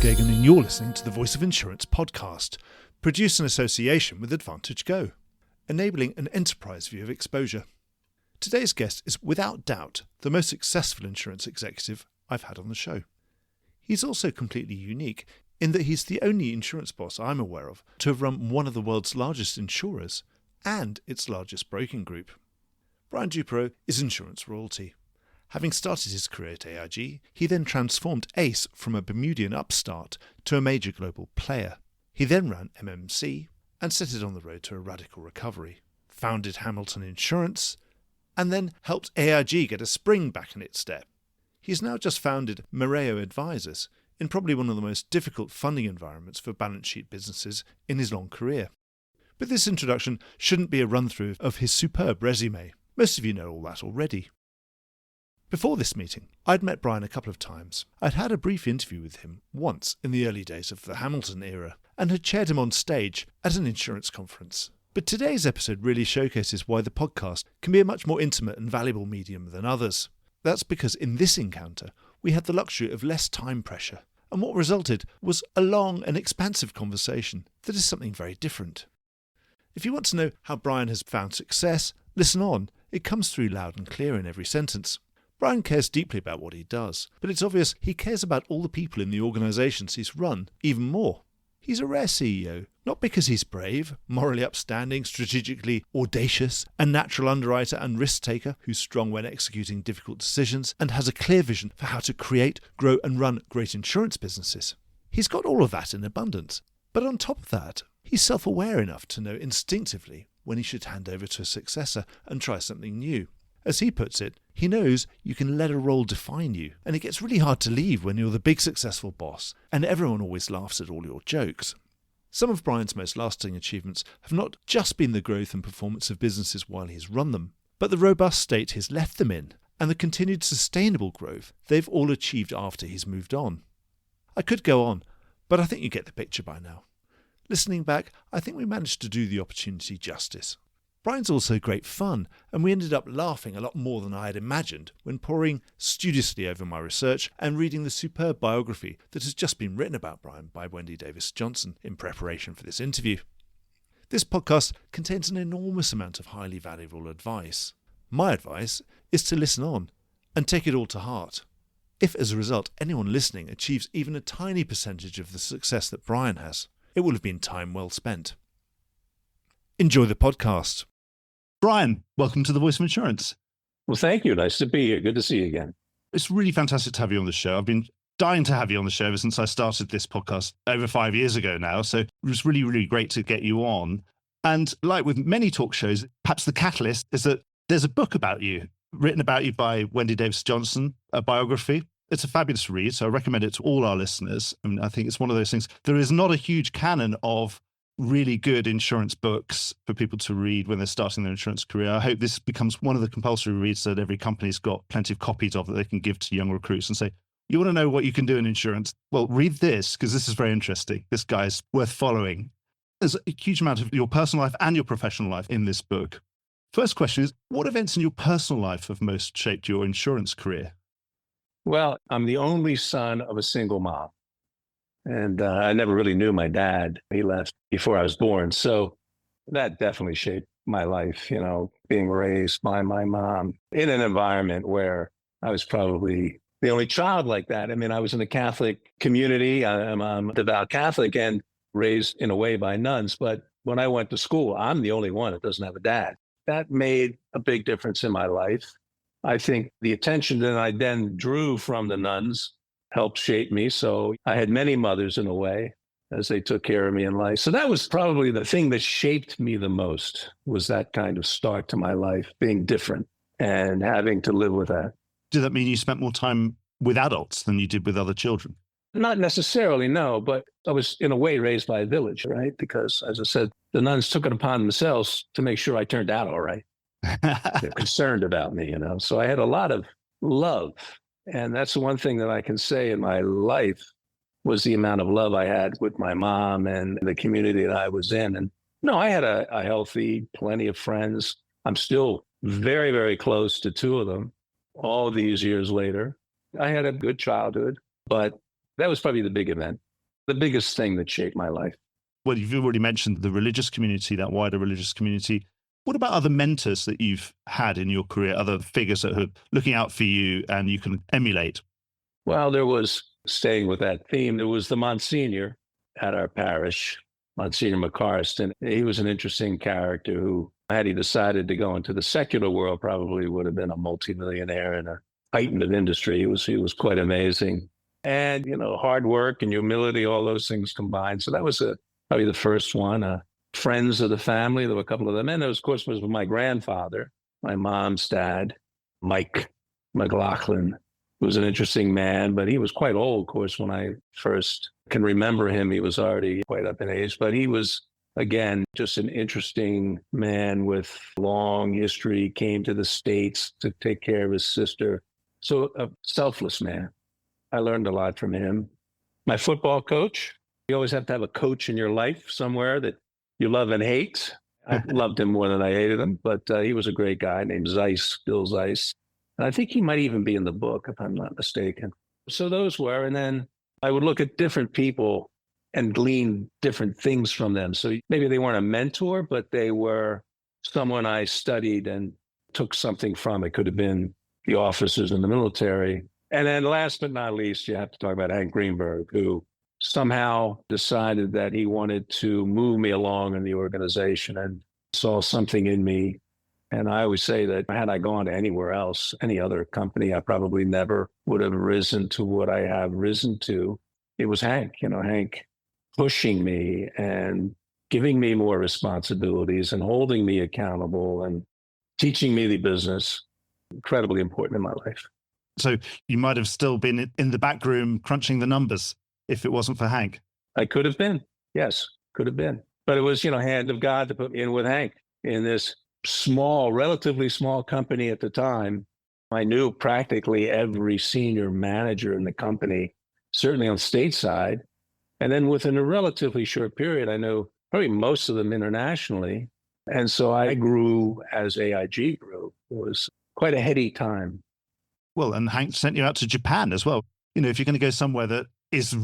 Jagan and you're listening to the Voice of Insurance podcast, produced in association with Advantage Go, enabling an enterprise view of exposure. Today's guest is without doubt the most successful insurance executive I've had on the show. He's also completely unique in that he's the only insurance boss I'm aware of to have run one of the world's largest insurers and its largest broking group. Brian Duperreault is insurance royalty. Having started his career at AIG, he then transformed ACE from a Bermudian upstart to a major global player. He then ran MMC and set it on the road to a radical recovery, founded Hamilton Insurance, and then helped AIG get a spring back in its step. He's now just founded Mereo Advisors in probably one of the most difficult funding environments for balance sheet businesses in his long career. But this introduction shouldn't be a run-through of his superb résumé. Most of you know all that already. Before this meeting, I'd met Brian a couple of times. I'd had a brief interview with him once in the early days of the Hamilton era and had chaired him on stage at an insurance conference. But today's episode really showcases why the podcast can be a much more intimate and valuable medium than others. That's because in this encounter, we had the luxury of less time pressure, and what resulted was a long and expansive conversation that is something very different. If you want to know how Brian has found success, listen on. It comes through loud and clear in every sentence. Brian cares deeply about what he does, but it's obvious he cares about all the people in the organisations he's run even more. He's a rare CEO, not because he's brave, morally upstanding, strategically audacious, a natural underwriter and risk-taker who's strong when executing difficult decisions and has a clear vision for how to create, grow and run great insurance businesses. He's got all of that in abundance, but on top of that, he's self-aware enough to know instinctively when he should hand over to a successor and try something new. As he puts it, he knows you can let a role define you, and it gets really hard to leave when you're the big successful boss, and everyone always laughs at all your jokes. Some of Brian's most lasting achievements have not just been the growth and performance of businesses while he's run them, but the robust state he's left them in, and the continued sustainable growth they've all achieved after he's moved on. I could go on, but I think you get the picture by now. Listening back, I think we managed to do the opportunity justice. Brian's also great fun, and we ended up laughing a lot more than I had imagined when poring studiously over my research and reading the superb biography that has just been written about Brian by Wendy Davis Johnson in preparation for this interview. This podcast contains an enormous amount of highly valuable advice. My advice is to listen on and take it all to heart. If, as a result, anyone listening achieves even a tiny percentage of the success that Brian has, it will have been time well spent. Enjoy the podcast. Brian, welcome to the Voice of Insurance. Well, thank you. Nice to be here. Good to see you again. It's really fantastic to have you on the show. I've been dying to have you on the show ever since I started this podcast over 5 years ago now. So it was really, really great to get you on. And like with many talk shows, perhaps the catalyst is that there's a book about you, written about you by Wendy Davis Johnson, a biography. It's a fabulous read, so I recommend it to all our listeners. I mean, I think it's one of those things. There is not a huge canon of really good insurance books for people to read when they're starting their insurance career. I hope this becomes one of the compulsory reads that every company's got plenty of copies of that they can give to young recruits and say, you want to know what you can do in insurance? Well, read this because this is very interesting. This guy's worth following. There's a huge amount of your personal life and your professional life in this book. First question is, what events in your personal life have most shaped your insurance career? Well, I'm the only son of a single mom. And I never really knew my dad. He left before I was born. So that definitely shaped my life, being raised by my mom in an environment where I was probably the only child like that. I mean, I was in a Catholic community. I'm a devout Catholic and raised in a way by nuns. But when I went to school, I'm the only one that doesn't have a dad. That made a big difference in my life. I think the attention that I then drew from the nuns helped shape me. So I had many mothers in a way as they took care of me in life. So that was probably the thing that shaped me the most, was that kind of start to my life being different and having to live with that. Did that mean you spent more time with adults than you did with other children? Not necessarily, no, but I was in a way raised by a village, right? Because as I said, the nuns took it upon themselves to make sure I turned out all right. They're concerned about me, So I had a lot of love. And that's the one thing that I can say in my life was the amount of love I had with my mom and the community that I was in. And no, I had a healthy, plenty of friends. I'm still very, very close to two of them all these years later. I had a good childhood, but that was probably the big event. the biggest thing that shaped my life. Well, you've already mentioned the religious community, that wider religious community. What about other mentors that you've had in your career, other figures that are looking out for you and you can emulate? Well, there was, staying with that theme, there was the Monsignor at our parish, Monsignor McCarston. He was an interesting character who, had he decided to go into the secular world, probably would have been a multimillionaire in a titan of industry. He was quite amazing. And, hard work and humility, all those things combined. So that was probably the first one. Friends of the family, there were a couple of them. And of course, was my grandfather, my mom's dad, Mike McLaughlin, who was an interesting man, but he was quite old, of course, when I first can remember him. He was already quite up in age, but he was, again, just an interesting man with long history, came to the States to take care of his sister. So a selfless man. I learned a lot from him. My football coach, you always have to have a coach in your life somewhere that you love and hate. I loved him more than I hated him, but he was a great guy named Zeiss, Bill Zeiss. And I think he might even be in the book, if I'm not mistaken. So those were, and then I would look at different people and glean different things from them. So maybe they weren't a mentor, but they were someone I studied and took something from. It could have been the officers in the military. And then last but not least, you have to talk about Hank Greenberg, who somehow decided that he wanted to move me along in the organization and saw something in me. And I always say that had I gone to anywhere else, any other company, I probably never would have risen to what I have risen to. It was Hank, Hank pushing me and giving me more responsibilities and holding me accountable and teaching me the business. Incredibly important in my life. So you might have still been in the back room crunching the numbers if it wasn't for Hank. I could have been. Yes, could have been. But it was, hand of God to put me in with Hank in this small, relatively small company at the time. I knew practically every senior manager in the company, certainly on stateside. And then within a relatively short period, I know probably most of them internationally. And so I grew as AIG grew. It was quite a heady time. Well, and Hank sent you out to Japan as well. If you're going to go somewhere that is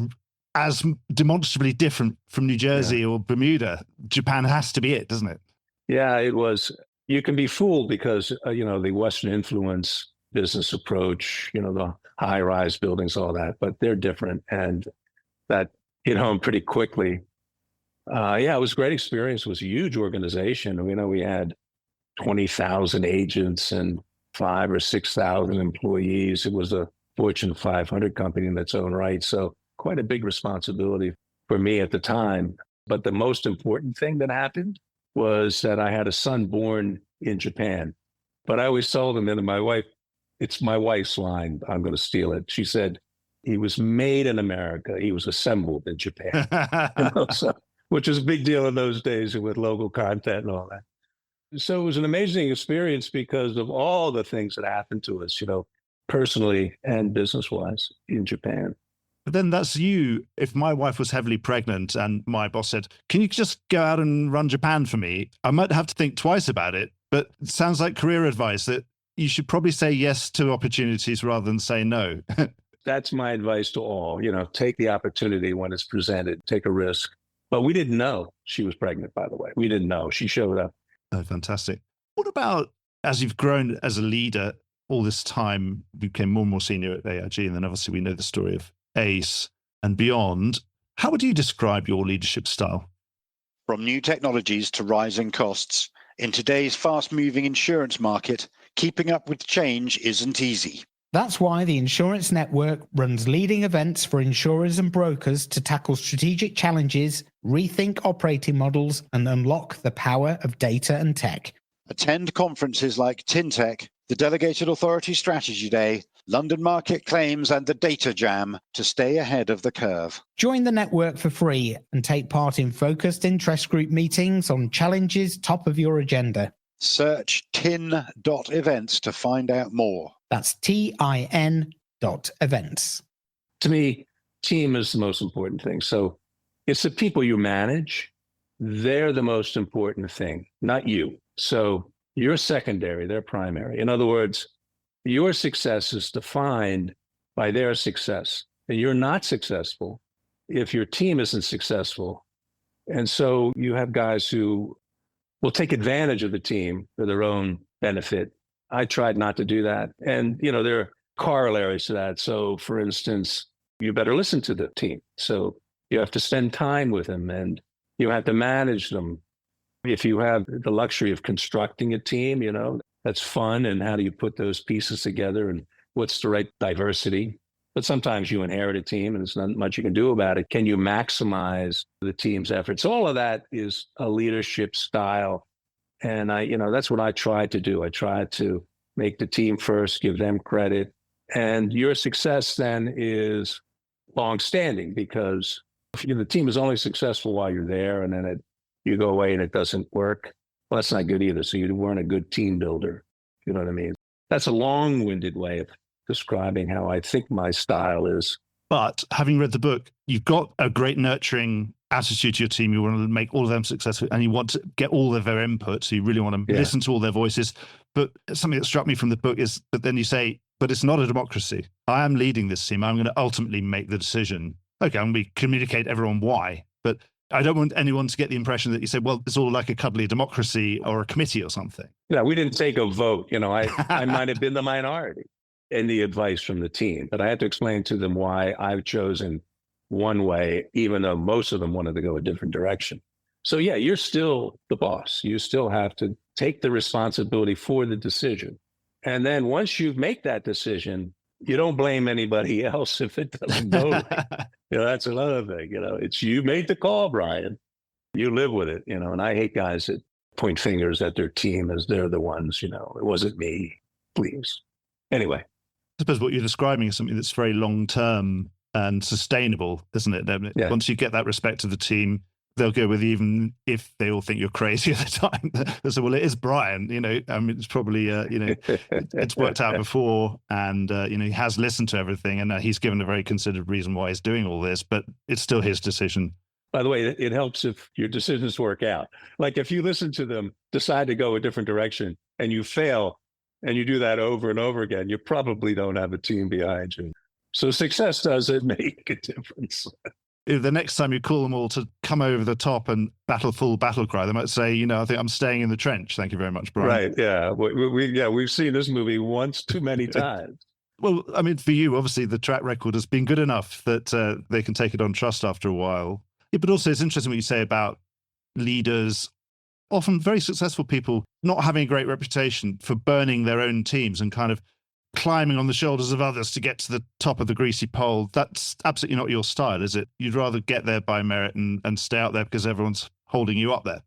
as demonstrably different from New Jersey or Bermuda, Japan has to be it, doesn't it? Yeah, it was. You can be fooled because, the Western influence business approach, the high-rise buildings, all that, but they're different. And that hit home pretty quickly. It was a great experience. It was a huge organization. We had 20,000 agents and 5,000 or 6,000 employees. It was a Fortune 500 company in its own right. So quite a big responsibility for me at the time. But the most important thing that happened was that I had a son born in Japan. But I always told him, and my wife, it's my wife's line, I'm going to steal it. She said, he was made in America. He was assembled in Japan, which was a big deal in those days with local content and all that. So it was an amazing experience because of all the things that happened to us, personally and business-wise in Japan. But then that's you. If my wife was heavily pregnant and my boss said, can you just go out and run Japan for me? I might have to think twice about it, but it sounds like career advice that you should probably say yes to opportunities rather than say no. That's my advice to all, take the opportunity when it's presented, take a risk. But we didn't know she was pregnant, by the way. We didn't know. She showed up. Oh, fantastic. What about as you've grown as a leader all this time, became more and more senior at AIG, and then obviously we know the story of ACE and beyond. How would you describe your leadership style? From new technologies to rising costs, in today's fast-moving insurance market, keeping up with change isn't easy. That's why the Insurance Network runs leading events for insurers and brokers to tackle strategic challenges, rethink operating models, and unlock the power of data and tech. Attend conferences like TINTEC, the Delegated Authority Strategy Day, London Market Claims, and the Data Jam to stay ahead of the curve. Join the network for free and take part in focused interest group meetings on challenges top of your agenda. Search tin.events to find out more. That's TIN.events. To me, team is the most important thing. So it's the people you manage. They're the most important thing, not you. So you're secondary, they're primary. In other words, your success is defined by their success. And you're not successful if your team isn't successful. And so you have guys who will take advantage of the team for their own benefit. I tried not to do that. And, there are corollaries to that. So, for instance, you better listen to the team. So you have to spend time with them and you have to manage them. If you have the luxury of constructing a team, that's fun. And how do you put those pieces together and what's the right diversity? But sometimes you inherit a team and there's not much you can do about it. Can you maximize the team's efforts? All of that is a leadership style. And that's what I try to do. I try to make the team first, give them credit. And your success then is longstanding because if the team is only successful while you're there and then you go away and it doesn't work, well, that's not good either. So you weren't a good team builder. You know what I mean? That's a long-winded way of describing how I think my style is. But having read the book, you've got a great nurturing attitude to your team. You want to make all of them successful and you want to get all of their input. So you really want to listen to all their voices. But something that struck me from the book is that then you say, but it's not a democracy. I am leading this team. I'm going to ultimately make the decision. Okay, I'm going to communicate everyone why. But I don't want anyone to get the impression that you say, well, it's all like a cuddly democracy or a committee or something. Yeah, we didn't take a vote. I might have been the minority in the advice from the team, but I had to explain to them why I've chosen one way, even though most of them wanted to go a different direction. So yeah, you're still the boss. You still have to take the responsibility for the decision. And then once you make that decision, you don't blame anybody else if it doesn't go right. That's another thing. It's you made the call, Brian. You live with it, and I hate guys that point fingers at their team as they're the ones, it wasn't me, please. Anyway. I suppose what you're describing is something that's very long-term and sustainable, isn't it? Yeah. Once you get that respect of the team, they'll go with you even if they all think you're crazy at the time. They say, well, it is Brian, it's probably, it's worked out before and, he has listened to everything and he's given a very considered reason why he's doing all this, but it's still his decision. By the way, it helps if your decisions work out. Like if you listen to them, decide to go a different direction and you fail and you do that over and over again, you probably don't have a team behind you. So success doesn't make a difference. If the next time you call them all to come over the top and full battle cry, they might say, I think I'm staying in the trench. Thank you very much, Brian. Right. Yeah. We've seen this movie once too many times. Well, I mean, for you, obviously, the track record has been good enough that they can take it on trust after a while. Yeah, but also it's interesting what you say about leaders, often very successful people, not having a great reputation for burning their own teams and kind of climbing on the shoulders of others to get to the top of the greasy pole. That's absolutely not your style, is it? You'd rather get there by merit and stay out there because everyone's holding you up there.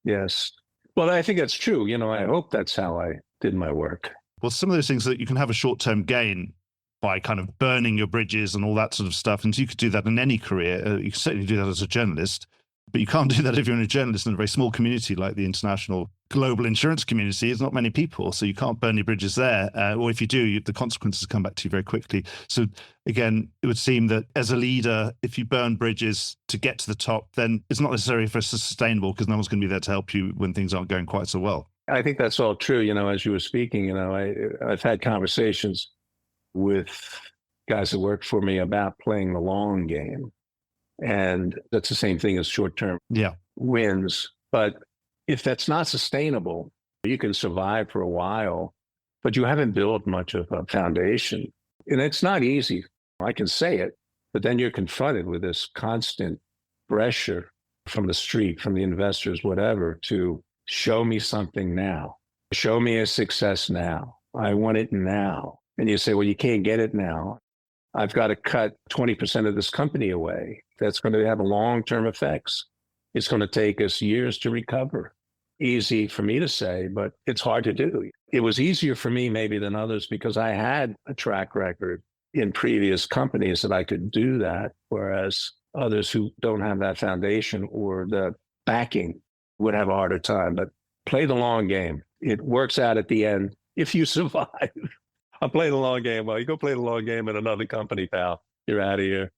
Yes. Well, I think that's true. I hope that's how I did my work. Well, some of those things that you can have a short-term gain by kind of burning your bridges and all that sort of stuff. And you could do that in any career. You can certainly do that as a journalist, but you can't do that if you're a journalist in a very small community like the international global insurance community. It's not many people, so you can't burn your bridges there. Or if you do, the consequences come back to you very quickly. So again, it would seem that as a leader, if you burn bridges to get to the top, then it's not necessarily for sustainable because no one's going to be there to help you when things aren't going quite so well. I think that's all true. As you were speaking, I've had conversations with guys that work for me about playing the long game. And that's the same thing as short-term wins. But if that's not sustainable, you can survive for a while, but you haven't built much of a foundation. And it's not easy. I can say it, but then you're confronted with this constant pressure from the street, from the investors, whatever, to show me something now. Show me a success now. I want it now. And you say, well, you can't get it now. I've got to cut 20% of this company away. That's going to have long-term effects. It's going to take us years to recover. Easy for me to say, but it's hard to do. It was easier for me maybe than others because I had a track record in previous companies that I could do that, whereas others who don't have that foundation or the backing would have a harder time. But play the long game. It works out at the end if you survive. I'll play the long game. Well, you go play the long game in another company, pal. You're out of here.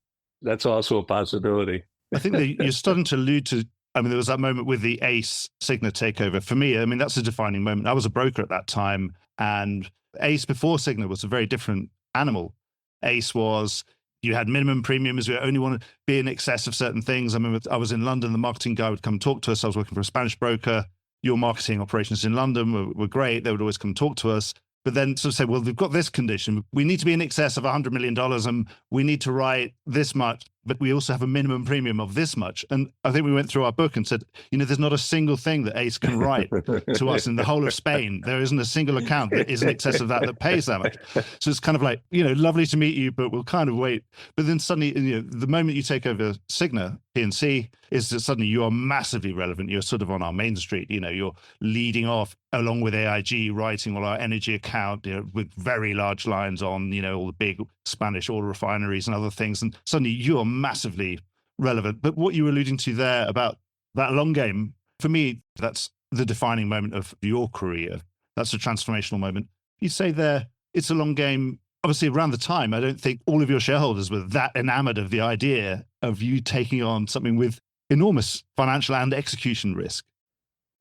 That's also a possibility. I think that you're starting to allude to, there was that moment with the Ace Cigna takeover. For me, that's a defining moment. I was a broker at that time, and Ace before Cigna was a very different animal. Ace was, You had minimum premiums. You only want to be in excess of certain things. I remember I was in London. The marketing guy would come talk to us. I was working for a Spanish broker. Your marketing operations in London were great. They would always come talk to us. But then sort of say, well, we've got this condition. We need to be in excess of $100 million and we need to write this much, but we also have a minimum premium of this much. And I think we went through our book and said, there's not a single thing that Ace can write to us in the whole of Spain. There isn't a single account that is in excess of that pays that much. So it's kind of like, lovely to meet you, but we'll kind of wait. But then suddenly, the moment you take over Cigna, P&C, is that suddenly you are massively relevant. You're sort of on our main street. You're leading off along with AIG, writing all our energy account with very large lines on, all the big Spanish oil refineries and other things. And suddenly you are massively relevant. But what you were alluding to there about that long game, for me, that's the defining moment of your career. That's a transformational moment. You say there, it's a long game. Obviously, around the time, I don't think all of your shareholders were that enamored of the idea of you taking on something with enormous financial and execution risk.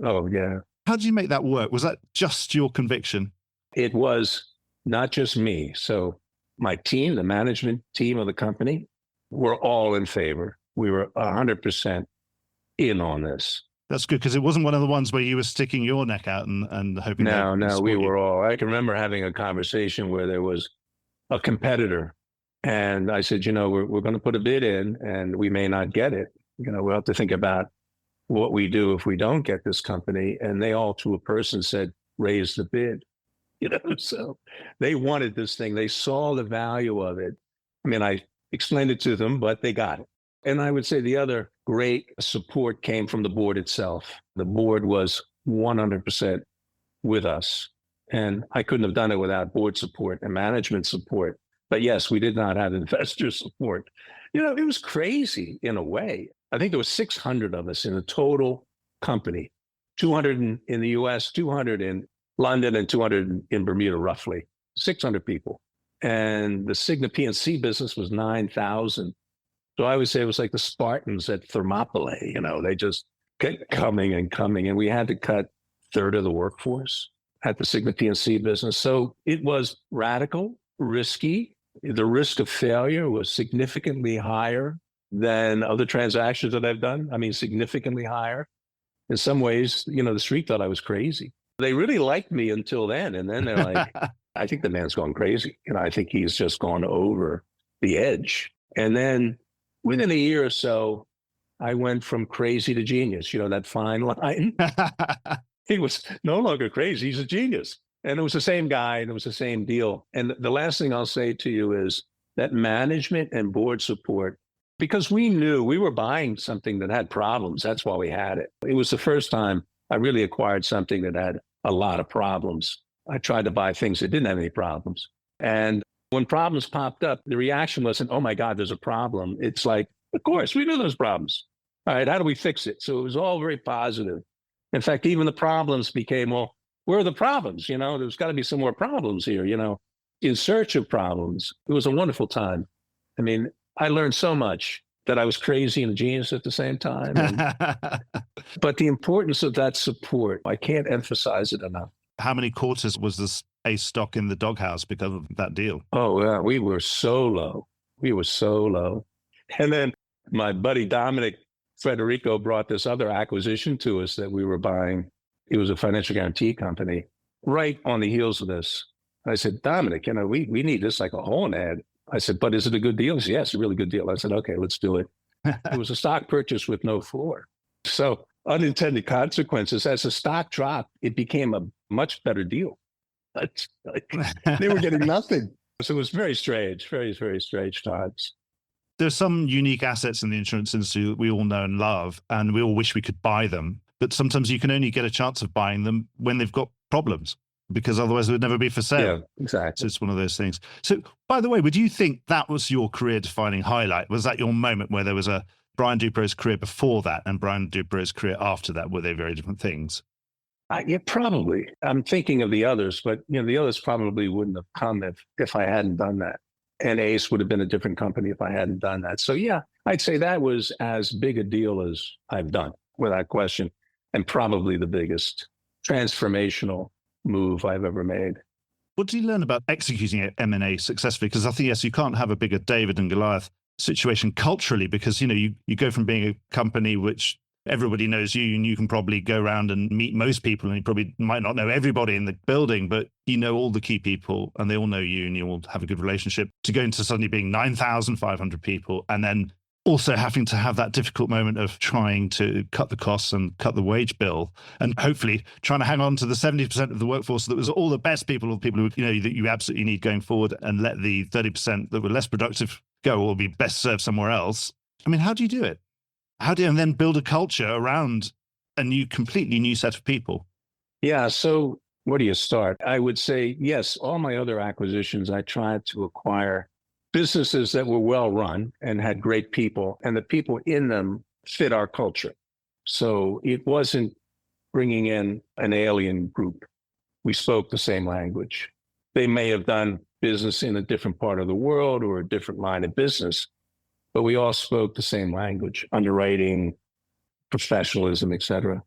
Oh, yeah. How did you make that work? Was that just your conviction? It was not just me. So my team, the management team of the company, were all in favor. We were 100% in on this. That's good, because it wasn't one of the ones where you were sticking your neck out and hoping. No, we were all. I can remember having a conversation where there was a competitor, and I said, we're going to put a bid in, and we may not get it. We'll have to think about what we do if we don't get this company. And they all, to a person, said, raise the bid. So they wanted this thing. They saw the value of it. I mean, I explained it to them, but they got it. And I would say the other great support came from the board itself. The board was 100% with us. And I couldn't have done it without board support and management support. But yes, we did not have investor support. It was crazy in a way. I think there was 600 of us in the total company, 200 in the US, 200 in London, and 200 in Bermuda, roughly 600 people. And the Cigna P&C business was 9,000. So I would say it was like the Spartans at Thermopylae. They just kept coming and coming. And we had to cut a third of the workforce at the Cigna P&C business. So it was radical, risky. The risk of failure was significantly higher than other transactions that I've done. I mean, significantly higher. In some ways, the street thought I was crazy. They really liked me until then. And then they're like, I think the man's gone crazy. I think he's just gone over the edge. And then within a year or so, I went from crazy to genius, that fine line. He was no longer crazy. He's a genius. And it was the same guy and it was the same deal. And the last thing I'll say to you is that management and board support, because we knew we were buying something that had problems. That's why we had it. It was the first time I really acquired something that had a lot of problems. I tried to buy things that didn't have any problems. And when problems popped up, the reaction wasn't, oh my God, there's a problem. It's like, of course, we knew those problems. All right, how do we fix it? So it was all very positive. In fact, even the problems became, well, where are the problems? There's got to be some more problems here, in search of problems. It was a wonderful time. I mean, I learned so much that I was crazy and a genius at the same time. But the importance of that support, I can't emphasize it enough. How many quarters was this Ace stock in the doghouse because of that deal? Oh, yeah, we were so low. And then my buddy Dominic Frederico brought this other acquisition to us that we were buying. It was a financial guarantee company right on the heels of this. I said, Dominic, we need this like a hole in the head. I said, but is it a good deal? He said, yes, a really good deal. I said, okay, let's do it. It was a stock purchase with no floor. So unintended consequences, as the stock dropped, it became a much better deal. They were getting nothing. So it was very strange, very, very strange times. There's some unique assets in the insurance industry that we all know and love, and we all wish we could buy them. But sometimes you can only get a chance of buying them when they've got problems, because otherwise it would never be for sale. Yeah, exactly. So it's one of those things. So, by the way, would you think that was your career-defining highlight? Was that your moment where there was a Brian Duperreault's career before that and Brian Duperreault's career after that? Were they very different things? Yeah, probably. I'm thinking of the others, but the others probably wouldn't have come if I hadn't done that. And Ace would have been a different company if I hadn't done that. So yeah, I'd say that was as big a deal as I've done, without question, and probably the biggest transformational move I've ever made. What do you learn about executing M&A successfully? Because I think, yes, you can't have a bigger David and Goliath situation culturally, because, you go from being a company which everybody knows you, and you can probably go around and meet most people, and you probably might not know everybody in the building, but you know all the key people and they all know you and you all have a good relationship, to go into suddenly being 9,500 people and then also having to have that difficult moment of trying to cut the costs and cut the wage bill, and hopefully trying to hang on to the 70% of the workforce that was all the best people, or people who, that you absolutely need going forward, and let the 30% that were less productive go or be best served somewhere else. I mean, how do you do it? And then build a culture around a completely new set of people? Yeah. So where do you start? I would say, yes, all my other acquisitions, I tried to acquire businesses that were well run and had great people, and the people in them fit our culture. So it wasn't bringing in an alien group. We spoke the same language. They may have done business in a different part of the world or a different line of business, but we all spoke the same language: underwriting, professionalism, et cetera.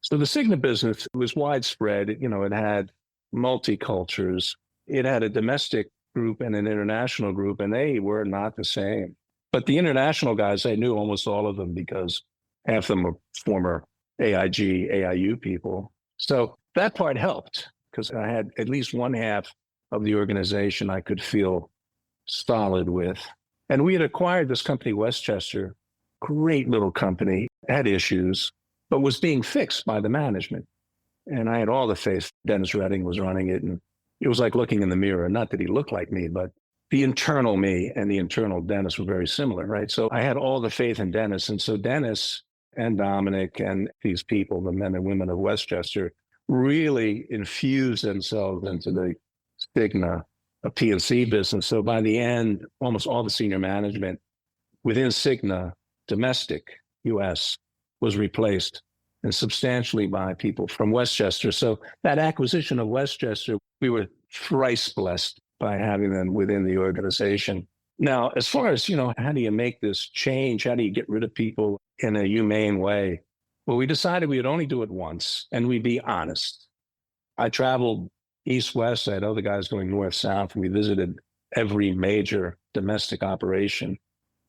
So the Cigna business was widespread. It had multi-cultures. It had a domestic group and an international group, and they were not the same. But the international guys, I knew almost all of them because half of them were former AIG, AIU people. So that part helped, because I had at least one half of the organization I could feel solid with. And we had acquired this company, Westchester, great little company, had issues, but was being fixed by the management. And I had all the faith. Dennis Redding was running it, and it was like looking in the mirror. Not that he looked like me, but the internal me and the internal Dennis were very similar, right? So I had all the faith in Dennis. And so Dennis and Dominic and these people, the men and women of Westchester, really infused themselves into the Cigna, a P&C business. So by the end, almost all the senior management within Cigna, domestic US, was replaced, and substantially by people from Westchester. So that acquisition of Westchester, we were thrice blessed by having them within the organization. Now, as far as, how do you make this change? How do you get rid of people in a humane way? Well, we decided we would only do it once, and we'd be honest. I traveled east-west. I had other guys going north-south, and we visited every major domestic operation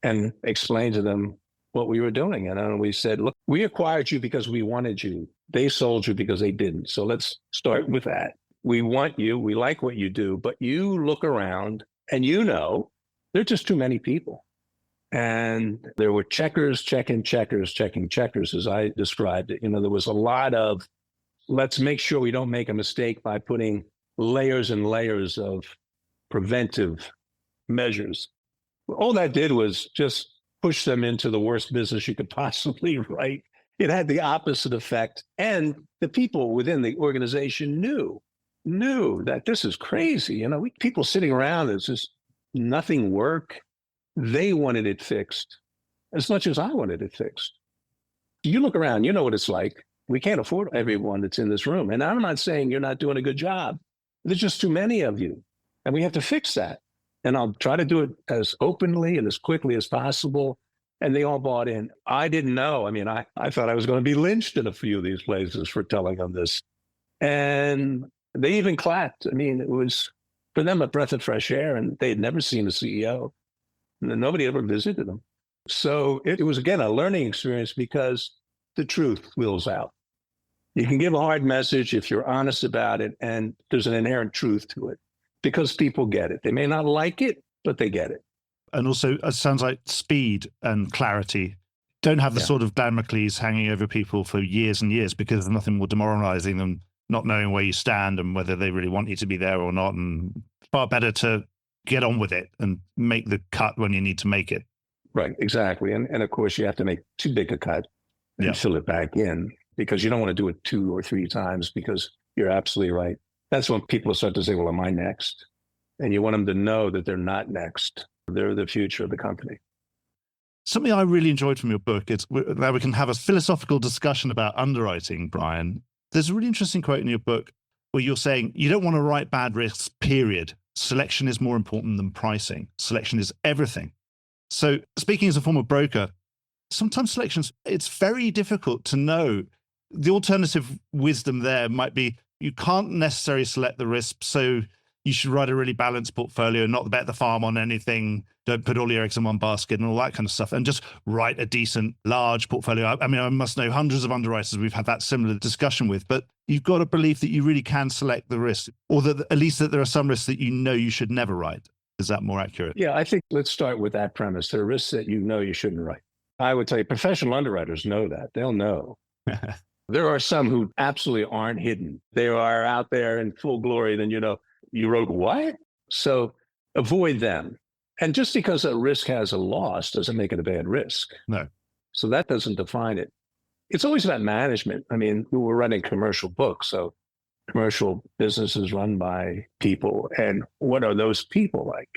and explained to them what we were doing. And then we said, look, we acquired you because we wanted you. They sold you because they didn't. So let's start with that. We want you. We like what you do, but you look around and there are just too many people. And there were checkers, checking checkers, as I described it. There was a lot of, let's make sure we don't make a mistake by putting layers and layers of preventive measures. All that did was just push them into the worst business you could possibly write. It had the opposite effect. And the people within the organization knew that this is crazy. People sitting around, it's just nothing work. They wanted it fixed as much as I wanted it fixed. You look around, you know what it's like. We can't afford everyone that's in this room. And I'm not saying you're not doing a good job. There's just too many of you. And we have to fix that. And I'll try to do it as openly and as quickly as possible. And they all bought in. I didn't know. I thought I was going to be lynched in a few of these places for telling them this. And they even clapped. It was for them a breath of fresh air, and they had never seen a CEO. And nobody ever visited them. So it was, again, a learning experience, because the truth wheels out. You can give a hard message if you're honest about it, and there's an inherent truth to it, because people get it. They may not like it, but they get it. And also, it sounds like speed and clarity. Don't have the sort of Damocles hanging over people for years and years, because there's nothing more demoralizing than not knowing where you stand and whether they really want you to be there or not. And far better to get on with it and make the cut when you need to make it. Right, exactly. And of course, you have to make too big a cut and fill it back in, because you don't want to do it 2 or 3 times, because you're absolutely right. That's when people start to say, well, am I next? And you want them to know that they're not next. They're the future of the company. Something I really enjoyed from your book is that we can have a philosophical discussion about underwriting, Brian. There's a really interesting quote in your book where you're saying you don't want to write bad risks, period. Selection is more important than pricing. Selection is everything. So speaking as a former broker, sometimes selections, it's very difficult to know. The alternative wisdom there might be you can't necessarily select the risk, so you should write a really balanced portfolio, not bet the farm on anything. Don't put all your eggs in one basket and all that kind of stuff. And just write a decent, large portfolio. I mean, I must know hundreds of underwriters we've had that similar discussion with, but you've got to believe that you really can select the risks, or that at least that there are some risks that you know you should never write. Is that more accurate? Yeah, I think let's start with that premise. There are risks that you know you shouldn't write. I would tell you, professional underwriters know that. They'll know. There are some who absolutely aren't hidden. They are out there in full glory. Then, you wrote what? So avoid them. And just because a risk has a loss doesn't make it a bad risk. No. So that doesn't define it. It's always about management. I mean, we're running commercial books. So commercial businesses run by people. And what are those people like?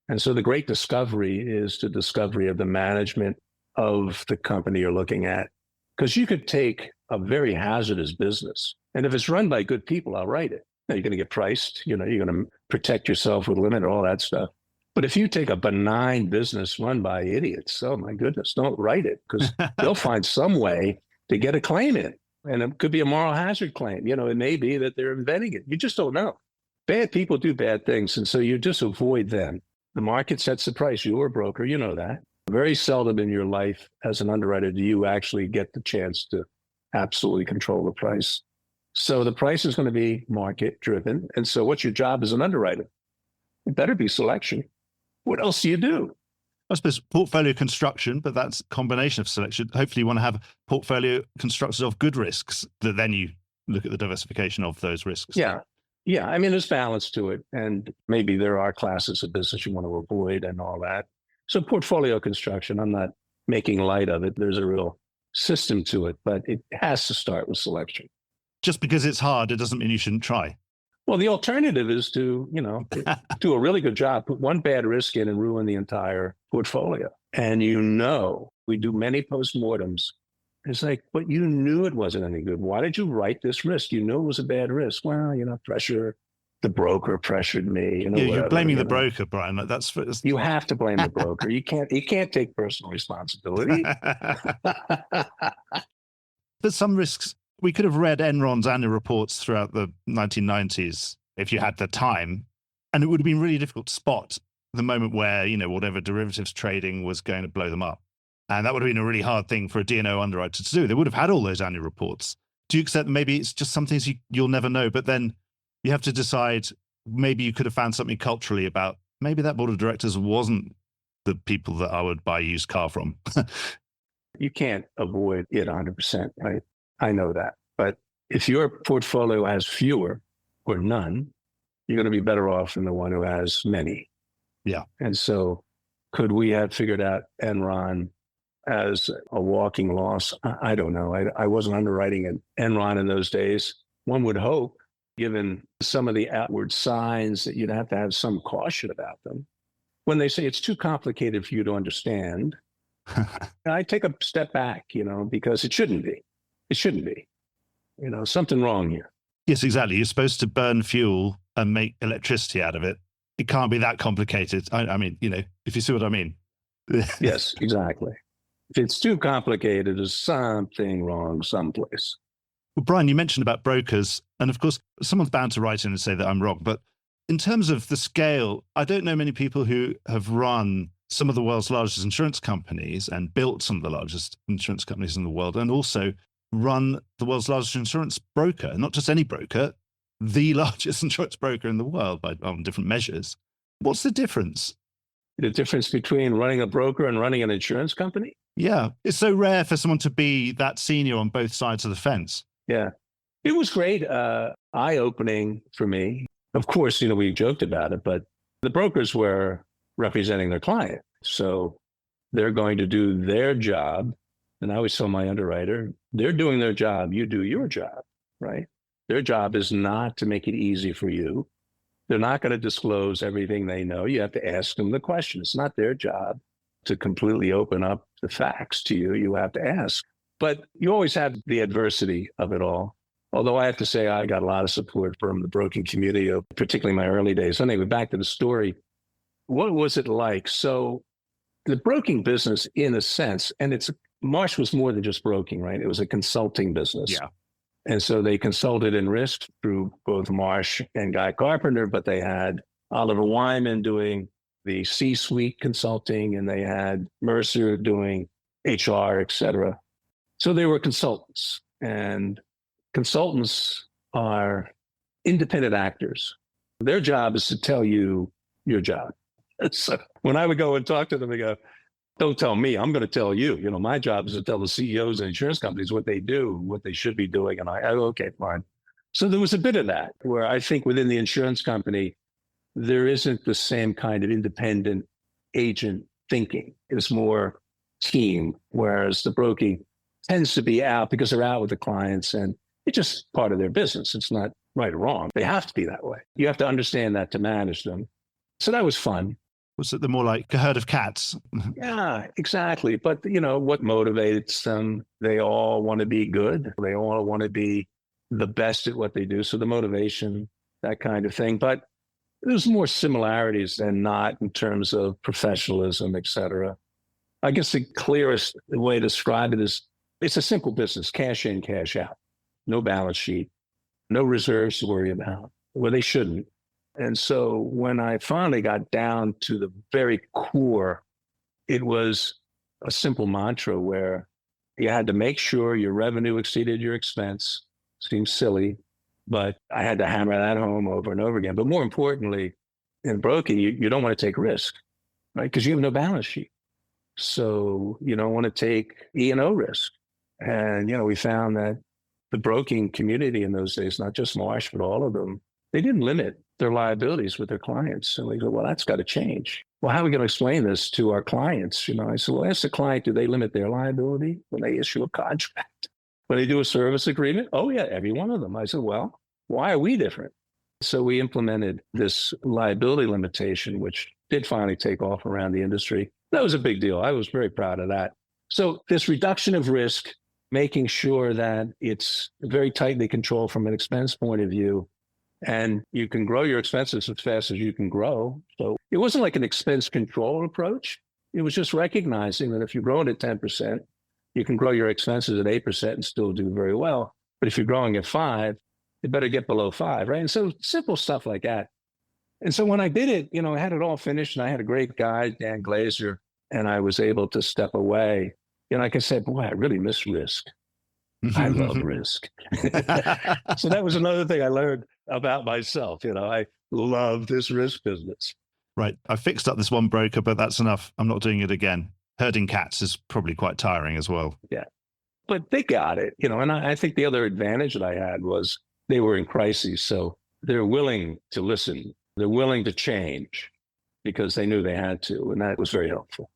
And so the great discovery is the discovery of the management of the company you're looking at. Because you could take a very hazardous business, and if it's run by good people, I'll write it. Now, you're going to get priced, you're going to protect yourself with limit, all that stuff. But if you take a benign business run by idiots, oh my goodness, don't write it, because they'll find some way to get a claim in. And it could be a moral hazard claim. It may be that they're inventing it. You just don't know. Bad people do bad things. And so you just avoid them. The market sets the price. You're a broker, you know that. Very seldom in your life as an underwriter do you actually get the chance to absolutely control the price. So the price is going to be market driven. And so what's your job as an underwriter? It better be selection. What else do you do? I suppose portfolio construction, but that's a combination of selection. Hopefully you want to have portfolio constructed of good risks that then you look at the diversification of those risks. Yeah. Yeah. I mean, there's balance to it. And maybe there are classes of business you want to avoid and all that. So portfolio construction, I'm not making light of it. There's a real system to it, but it has to start with selection. Just because it's hard, it doesn't mean you shouldn't try. Well, the alternative is to, do a really good job, put one bad risk in and ruin the entire portfolio. And we do many postmortems. It's like, but you knew it wasn't any good. Why did you write this risk? You knew it was a bad risk. Well, pressure. The broker pressured me. You're blaming the broker, Brian. You have to blame the broker. You can't take personal responsibility. But some risks, we could have read Enron's annual reports throughout the 1990s if you had the time, and it would have been really difficult to spot the moment where, whatever derivatives trading was going to blow them up. And that would have been a really hard thing for a D&O underwriter to do. They would have had all those annual reports. Do you accept that maybe it's just some things you'll never know, but then you have to decide, maybe you could have found something culturally about, maybe that board of directors wasn't the people that I would buy a used car from. You can't avoid it 100%, right? I know that. But if your portfolio has fewer or none, you're going to be better off than the one who has many. Yeah. And so could we have figured out Enron as a walking loss? I don't know. I wasn't underwriting at Enron in those days. One would hope, given some of the outward signs, that you'd have to have some caution about them. When they say it's too complicated for you to understand, I take a step back, because it shouldn't be. It shouldn't be. Something wrong here. Yes, exactly. You're supposed to burn fuel and make electricity out of it. It can't be that complicated. I mean, if you see what I mean. Yes, exactly. If it's too complicated, there's something wrong someplace. Well, Brian, you mentioned about brokers, and of course, someone's bound to write in and say that I'm wrong. But in terms of the scale, I don't know many people who have run some of the world's largest insurance companies and built some of the largest insurance companies in the world, and also run the world's largest insurance broker, not just any broker, the largest insurance broker in the world on different measures. What's the difference? The difference between running a broker and running an insurance company? Yeah, it's so rare for someone to be that senior on both sides of the fence. Yeah, it was great, eye-opening for me. Of course, we joked about it, but the brokers were representing their client. So they're going to do their job. And I always tell my underwriter, they're doing their job, you do your job, right? Their job is not to make it easy for you. They're not going to disclose everything they know. You have to ask them the question. It's not their job to completely open up the facts to you. You have to ask. But you always have the adversity of it all. Although I have to say, I got a lot of support from the broking community, particularly in my early days. Anyway, back to the story. What was it like? So the broking business, in a sense, and Marsh was more than just broking, right? It was a consulting business. Yeah. And so they consulted in risk through both Marsh and Guy Carpenter, but they had Oliver Wyman doing the C-suite consulting, and they had Mercer doing HR, et cetera. So they were consultants, and consultants are independent actors. Their job is to tell you your job. So when I would go and talk to them, they go, don't tell me, I'm going to tell you. You know, my job is to tell the CEOs of insurance companies what they do, what they should be doing. And okay, fine. So there was a bit of that where I think within the insurance company, there isn't the same kind of independent agent thinking. It's more team, whereas the broking tends to be out because they're out with the clients and it's just part of their business. It's not right or wrong. They have to be that way. You have to understand that to manage them. So that was fun. Was it the more like a herd of cats? Yeah, exactly. But, you know, what motivates them? They all want to be good. They all want to be the best at what they do. So the motivation, that kind of thing. But there's more similarities than not in terms of professionalism, et cetera. I guess the clearest way to describe it is it's a simple business, cash in, cash out. No balance sheet, no reserves to worry about. Well, they shouldn't. And so when I finally got down to the very core, it was a simple mantra where you had to make sure your revenue exceeded your expense. Seems silly, but I had to hammer that home over and over again. But more importantly, in broking, you don't want to take risk, right? Because you have no balance sheet. So you don't want to take E&O risk. And, you know, we found that the broking community in those days, not just Marsh, but all of them, they didn't limit their liabilities with their clients. And we go, well, that's got to change. Well, how are we going to explain this to our clients? You know, I said, well, ask the client, do they limit their liability when they issue a contract? When they do a service agreement? Oh, yeah, every one of them. I said, well, why are we different? So we implemented this liability limitation, which did finally take off around the industry. That was a big deal. I was very proud of that. So this reduction of risk, making sure that it's very tightly controlled from an expense point of view, and you can grow your expenses as fast as you can grow. So it wasn't like an expense control approach. It was just recognizing that if you're growing at 10%, you can grow your expenses at 8% and still do very well. But if you're growing at 5%, you better get below 5%, right? And so simple stuff like that. And so when I did it, you know, I had it all finished and I had a great guy, Dan Glazer, and I was able to step away. You know, like I said, boy, I really miss risk. I love risk. So that was another thing I learned about myself. You know, I love this risk business. Right. I fixed up this one broker, but that's enough. I'm not doing it again. Herding cats is probably quite tiring as well. Yeah. But they got it, you know, and I think the other advantage that I had was they were in crises. So they're willing to listen. They're willing to change because they knew they had to. And that was very helpful.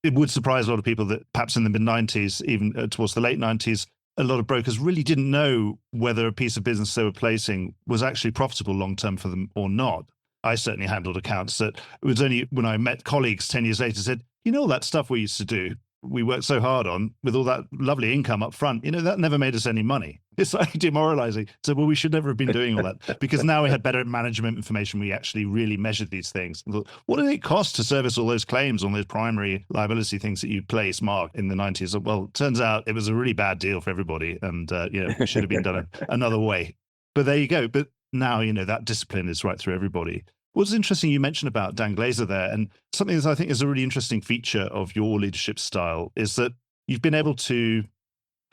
It would surprise a lot of people that perhaps in the mid-90s, even towards the late 90s, a lot of brokers really didn't know whether a piece of business they were placing was actually profitable long-term for them or not. I certainly handled accounts that it was only when I met colleagues 10 years later said, you know, all that stuff we used to do, we worked so hard on with all that lovely income up front, you know, that never made us any money. It's like demoralizing. So, well, we should never have been doing all that because now we had better management information. We actually really measured these things. What did it cost to service all those claims on those primary liability things that you placed, Mark, in the 90s? Well, it turns out it was a really bad deal for everybody. And, you know, it should have been done another way. But there you go. But now, you know, that discipline is right through everybody. What's interesting, you mentioned about Dan Glazer there, and something that I think is a really interesting feature of your leadership style is that you've been able to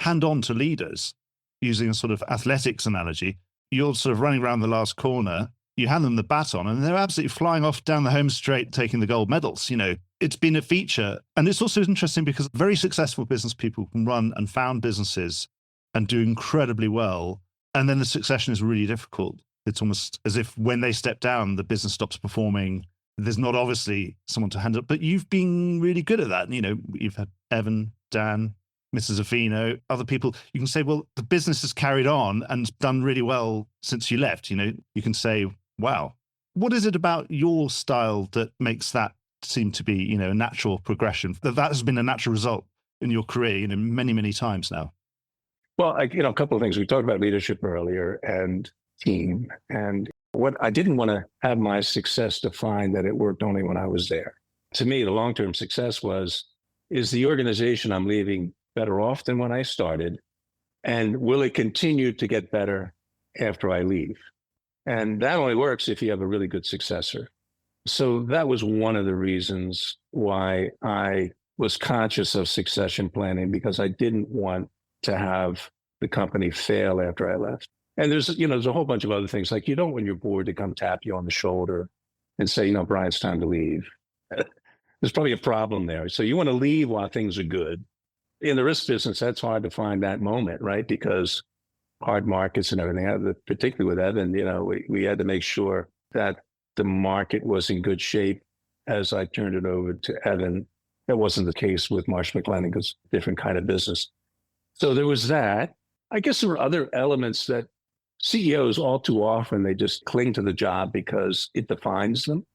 hand on to leaders using a sort of athletics analogy. You're sort of running around the last corner, you hand them the baton, and they're absolutely flying off down the home straight, taking the gold medals. You know, it's been a feature. And it's also interesting because very successful business people can run and found businesses and do incredibly well. And then the succession is really difficult. It's almost as if when they step down, the business stops performing. There's not obviously someone to hand up, but you've been really good at that. You know, you've had Evan, Dan, Mrs. Afino, other people. You can say, well, the business has carried on and done really well since you left. You know, you can say, wow. What is it about your style that makes that seem to be, you know, a natural progression? That has been a natural result in your career, you know, many, many times now. Well, you know, a couple of things. We talked about leadership earlier and team. And what I didn't want to have my success defined that it worked only when I was there. To me, the long-term success is the organization I'm leaving better off than when I started? And will it continue to get better after I leave? And that only works if you have a really good successor. So that was one of the reasons why I was conscious of succession planning, because I didn't want to have the company fail after I left. And there's a whole bunch of other things. Like, you don't want your board to come tap you on the shoulder and say, Brian, it's time to leave. There's probably a problem there. So you want to leave while things are good. In the risk business, that's hard to find that moment, right? Because hard markets and everything, particularly with Evan, we had to make sure that the market was in good shape as I turned it over to Evan. That wasn't the case with Marsh McLennan, because different kind of business. So there was that. I guess there were other elements that CEOs, all too often, they just cling to the job because it defines them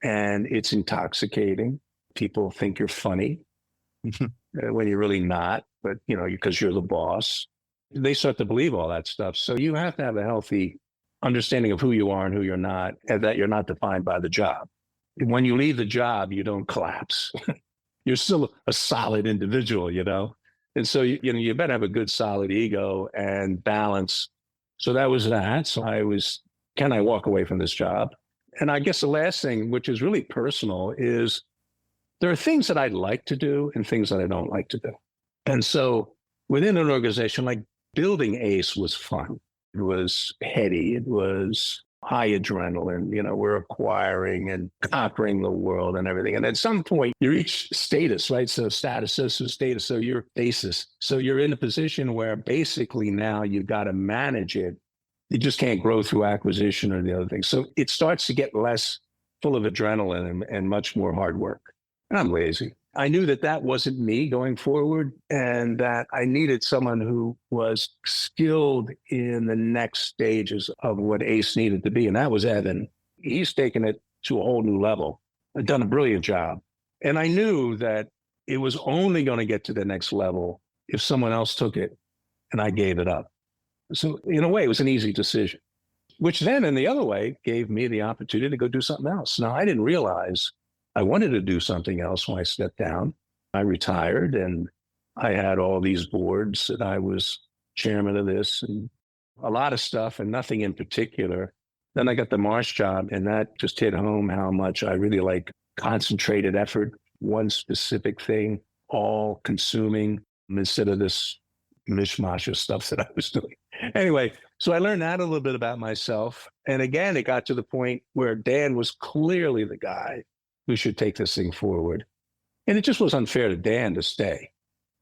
and it's intoxicating. People think you're funny when you're really not, but because you're the boss. They start to believe all that stuff. So you have to have a healthy understanding of who you are and who you're not, and that you're not defined by the job. When you leave the job, you don't collapse. You're still a solid individual, And so you better have a good, solid ego and balance. So that was that. So can I walk away from this job? And I guess the last thing, which is really personal, is there are things that I'd like to do and things that I don't like to do. And so within an organization, like building ACE was fun. It was heady. It was high adrenaline. We're acquiring and conquering the world and everything. And at some point, you reach status, right? So status, so status, so you're basis. So you're in a position where basically now you've got to manage it. You just can't grow through acquisition or the other thing. So it starts to get less full of adrenaline and much more hard work. And I'm lazy. I knew that wasn't me going forward, and that I needed someone who was skilled in the next stages of what ACE needed to be. And that was Evan. He's taken it to a whole new level, done a brilliant job. And I knew that it was only going to get to the next level if someone else took it and I gave it up. So in a way, it was an easy decision, which then in the other way gave me the opportunity to go do something else. Now, I didn't realize I wanted to do something else when I stepped down. I retired and I had all these boards that I was chairman of this and a lot of stuff and nothing in particular. Then I got the Marsh job, and that just hit home how much I really like concentrated effort, one specific thing, all consuming, instead of this mishmash of stuff that I was doing. Anyway, so I learned that a little bit about myself. And again, it got to the point where Dan was clearly the guy who should take this thing forward. And it just was unfair to Dan to stay.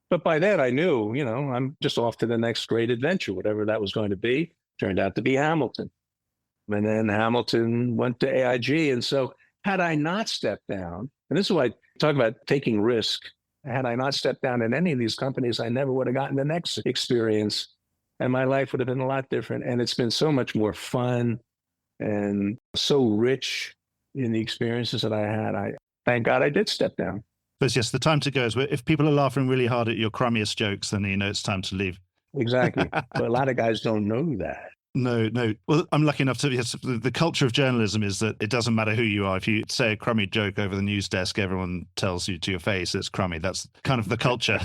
But by then I knew, I'm just off to the next great adventure, whatever that was going to be. Turned out to be Hamilton. And then Hamilton went to AIG. And so had I not stepped down, and this is why I talk about taking risk, had I not stepped down in any of these companies, I never would have gotten the next experience. And my life would have been a lot different. And it's been so much more fun and so rich in the experiences that I had. I thank God I did step down. But yes, the time to go is if people are laughing really hard at your crummiest jokes, then it's time to leave. Exactly. But a lot of guys don't know that. No. Well, I'm lucky enough to, yes, the culture of journalism is that it doesn't matter who you are. If you say a crummy joke over the news desk, everyone tells you to your face it's crummy. That's kind of the culture.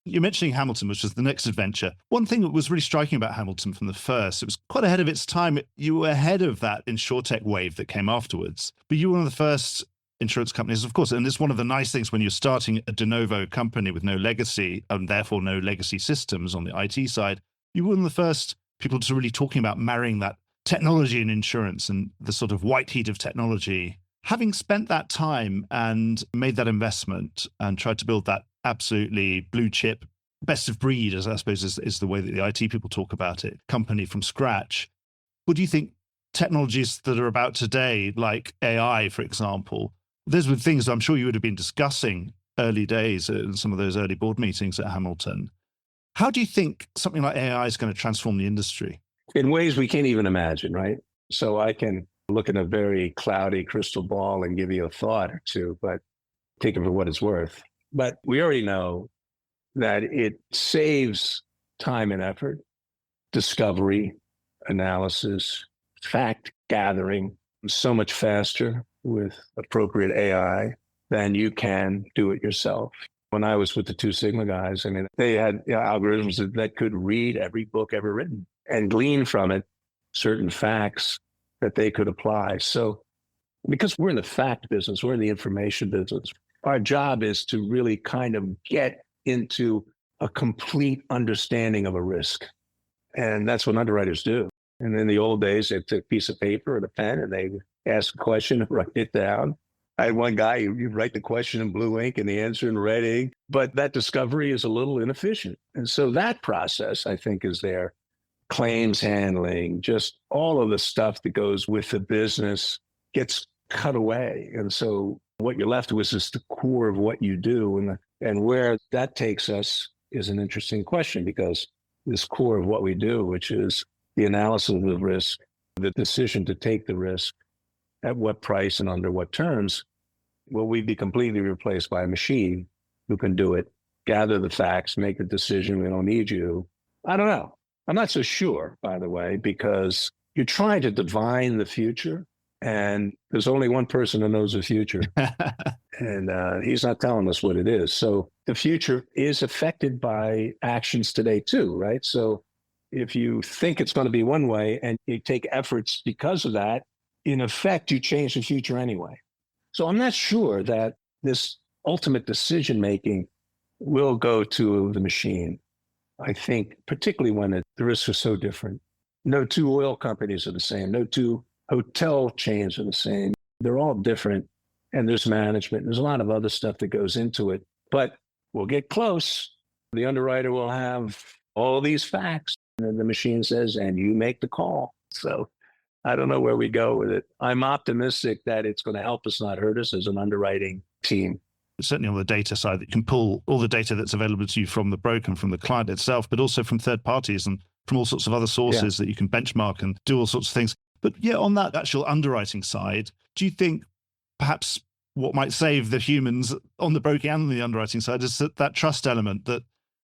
You're mentioning Hamilton, which was the next adventure. One thing that was really striking about Hamilton from the first, it was quite ahead of its time. You were ahead of that insurtech wave that came afterwards. But you were one of the first insurance companies, of course, and it's one of the nice things when you're starting a de novo company with no legacy and therefore no legacy systems on the IT side. You were one of the first people to really talking about marrying that technology and insurance and the sort of white heat of technology. Having spent that time and made that investment and tried to build that absolutely blue chip, best of breed, as I suppose is the way that the IT people talk about it, company from scratch. What do you think technologies that are about today, like AI, for example, those were things I'm sure you would have been discussing early days in some of those early board meetings at Hamilton. How do you think something like AI is going to transform the industry? In ways we can't even imagine, right? So I can look in a very cloudy crystal ball and give you a thought or two, but take it for what it's worth. But we already know that it saves time and effort, discovery, analysis, fact gathering so much faster with appropriate AI than you can do it yourself. when I was with the Two Sigma guys, I mean, they had algorithms that could read every book ever written and glean from it certain facts that they could apply. So because we're in the fact business, we're in the information business, our job is to really kind of get into a complete understanding of a risk. And that's what underwriters do. And in the old days, they took a piece of paper and a pen and they ask a question and write it down. I had one guy, you write the question in blue ink and the answer in red ink, but that discovery is a little inefficient. And so that process, I think, is there. Claims handling, just all of the stuff that goes with the business gets cut away. And so what you're left with is the core of what you do. And where that takes us is an interesting question, because this core of what we do, which is the analysis of the risk, the decision to take the risk, at what price and under what terms, will we be completely replaced by a machine who can do it, gather the facts, make a decision, we don't need you? I don't know. I'm not so sure, by the way, because you're trying to divine the future, and there's only one person who knows the future, and he's not telling us what it is. So the future is affected by actions today too, right? So if you think it's going to be one way and you take efforts because of that, in effect, you change the future anyway. So I'm not sure that this ultimate decision-making will go to the machine. I think particularly when the risks are so different. No two oil companies are the same. No two hotel chains are the same. They're all different. And there's management. There's a lot of other stuff that goes into it. But we'll get close. The underwriter will have all these facts. And the machine says, and you make the call. So I don't know where we go with it. I'm optimistic that it's going to help us, not hurt us, as an underwriting team. Certainly on the data side, that you can pull all the data that's available to you from the broker and from the client itself, but also from third parties and from all sorts of other sources that you can benchmark and do all sorts of things. But yeah, on that actual underwriting side, do you think perhaps what might save the humans on the broking and the underwriting side is that trust element that,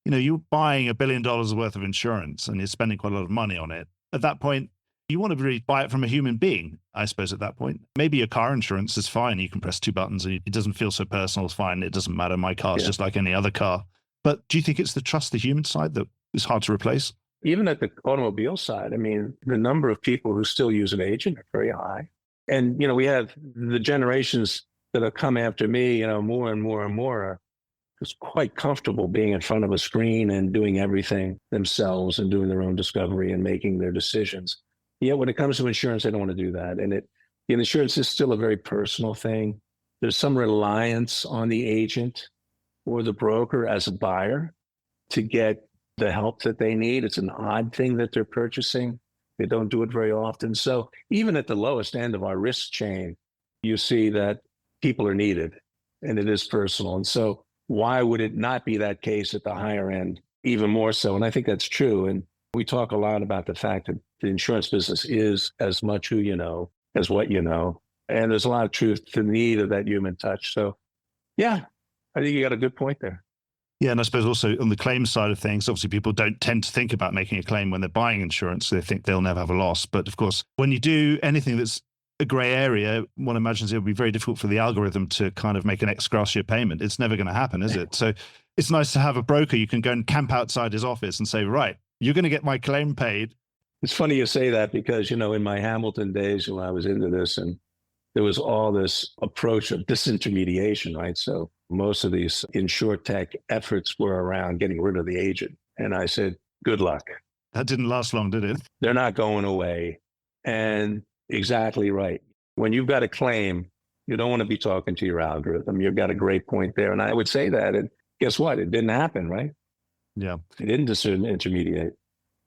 you know, you're buying $1 billion worth of insurance and you're spending quite a lot of money on it. At that point, you want to really buy it from a human being, I suppose, at that point. Maybe your car insurance is fine. You can press 2 buttons and it doesn't feel so personal. It's fine. It doesn't matter. My car is just like any other car. But do you think it's the trust the human side that is hard to replace? Even at the automobile side, I mean, the number of people who still use an agent are very high. And, you know, we have the generations that have come after me, you know, more and more and more are just quite comfortable being in front of a screen and doing everything themselves and doing their own discovery and making their decisions. Yet when it comes to insurance, they don't want to do that. And insurance is still a very personal thing. There's some reliance on the agent or the broker as a buyer to get the help that they need. It's an odd thing that they're purchasing. They don't do it very often. So even at the lowest end of our risk chain, you see that people are needed and it is personal. And so why would it not be that case at the higher end, even more so? And I think that's true. And we talk a lot about the fact that the insurance business is as much who you know as what you know. And there's a lot of truth to the need of that human touch. So yeah, I think you got a good point there. Yeah, and I suppose also on the claims side of things, obviously people don't tend to think about making a claim when they're buying insurance. They think they'll never have a loss. But of course, when you do anything that's a grey area, one imagines it would be very difficult for the algorithm to kind of make an ex gratia payment. It's never going to happen, is it? So it's nice to have a broker. You can go and camp outside his office and say, right, you're going to get my claim paid. It's funny you say that because, you know, in my Hamilton days when I was into this, and there was all this approach of disintermediation, right? So most of these insurtech efforts were around getting rid of the agent. And I said, good luck. That didn't last long, did it? They're not going away. And exactly right. When you've got a claim, you don't want to be talking to your algorithm. You've got a great point there. And I would say that. And guess what? It didn't happen, right? Yeah. It didn't disintermediate.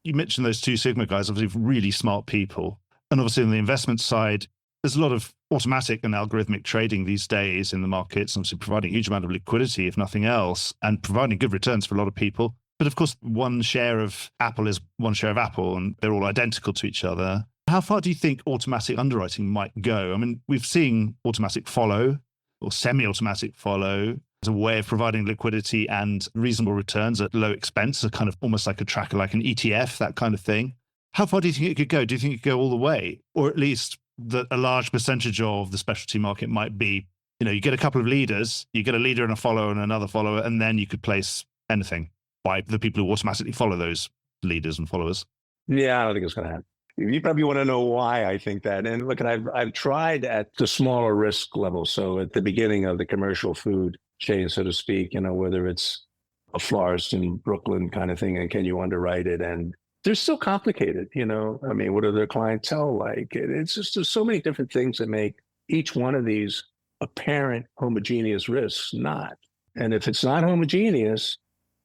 You mentioned those Two Sigma guys, obviously really smart people. And obviously on the investment side, there's a lot of automatic and algorithmic trading these days in the markets, obviously providing a huge amount of liquidity, if nothing else, and providing good returns for a lot of people. But of course, one share of Apple is one share of Apple, and they're all identical to each other. How far do you think automatic underwriting might go? I mean, we've seen automatic follow or semi-automatic follow as a way of providing liquidity and reasonable returns at low expense, a kind of almost like a tracker, like an ETF, that kind of thing. How far do you think it could go? Do you think it could go all the way? Or at least that a large percentage of the specialty market might be You get a couple of leaders, you get a leader and a follower and another follower, and then you could place anything by the people who automatically follow those leaders and followers. Yeah, I don't think it's going to happen. You probably want to know why I think that. And look, I've tried at the smaller risk level. So at the beginning of the commercial food chain, so to speak, whether it's a florist in Brooklyn kind of thing, and can you underwrite it? And they're still complicated, what are their clientele like? It's just, there's so many different things that make each one of these apparent homogeneous risks not. And if it's not homogeneous,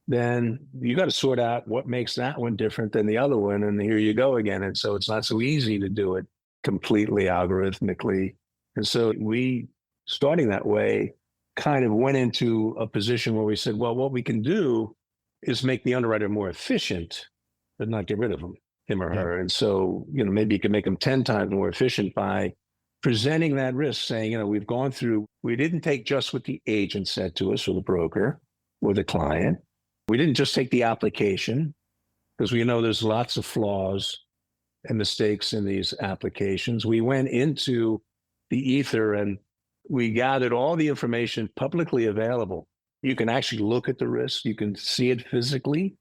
then you got to sort out what makes that one different than the other one. And here you go again. And so it's not so easy to do it completely algorithmically. And so we, starting that way, kind of went into a position where we said, well, what we can do is make the underwriter more efficient, but not get rid of him or her. And so, maybe you can make them 10 times more efficient by presenting that risk, saying, we've gone through, we didn't take just what the agent said to us or the broker or the client. We didn't just take the application, because we know there's lots of flaws and mistakes in these applications. We went into the ether and we gathered all the information publicly available. You can actually look at the risk. You can see it physically